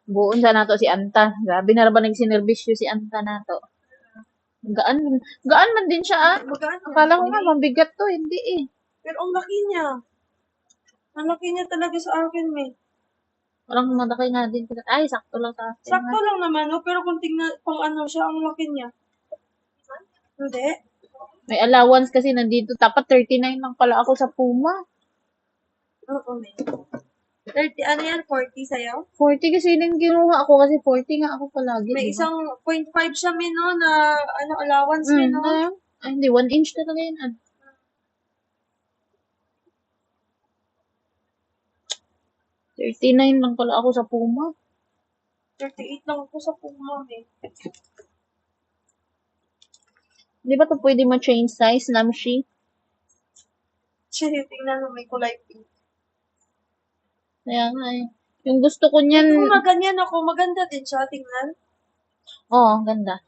Buon sa nato si Anta. Grabe na ba nagsinervisyo si Anta nato. Gaan, gaan man din siya ah. Magaan Akala ko nga mabigat to, hindi eh. Pero ang laki niya. Ang laki niya talaga sa akin, May. Parang malaki nga din. Ay, sakto lang sa akin. Sakto lang naman, no? Pero kung tingnan, kung ano siya, ang laki niya. Hindi. May allowance kasi nandito. Dapat 39 lang pala ako sa Puma. Oo, May. 30, ano yan? 40 sa'yo? 40 kasi nang kinuha ako kasi 40 nga ako palagi. May Diba? isang 0.5 siya, May, no? Na, ano, allowance, May, no? Ay, hindi. 1 inch talaga yun. 39 lang pala ako sa Puma. 38 lang ako sa Puma, May. Di ba to pwede ma-change size, Namshi? Siya, tingnan mo, may kulay pink. Kaya nga eh. Yung gusto ko niyan, Kung maganyan ako, maganda din siya, tingnan. oh, ganda.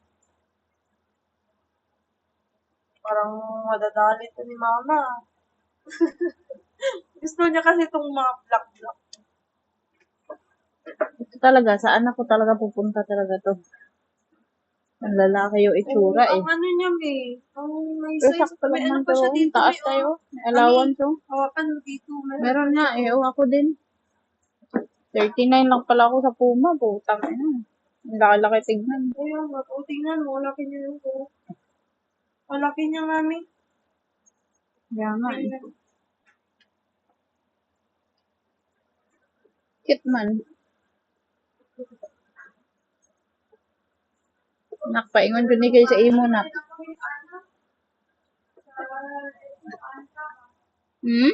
Parang madadali to ni Mama. Gusto niya kasi itong mga black-black. Ito talaga, saan ako talaga pupunta talaga to. Ang lalaki yung itsura eh. Ang ano niya, May. Ang may Pero size. sakto May lang ano man pa to. siya dito, Taas may tayo. May allowance oh. hawakan mo dito. Meron nga eh. Oh, ako din. 39 lang pala ako sa Puma. Putang ina. Ang laki-laki tignan. Ayun, o tingnan mo, laki niya yung ko. Malaki niya, Mami. Kaya nga eh. Cute man. Nakpaingon ko ni kayo sa imo nak. Hmm?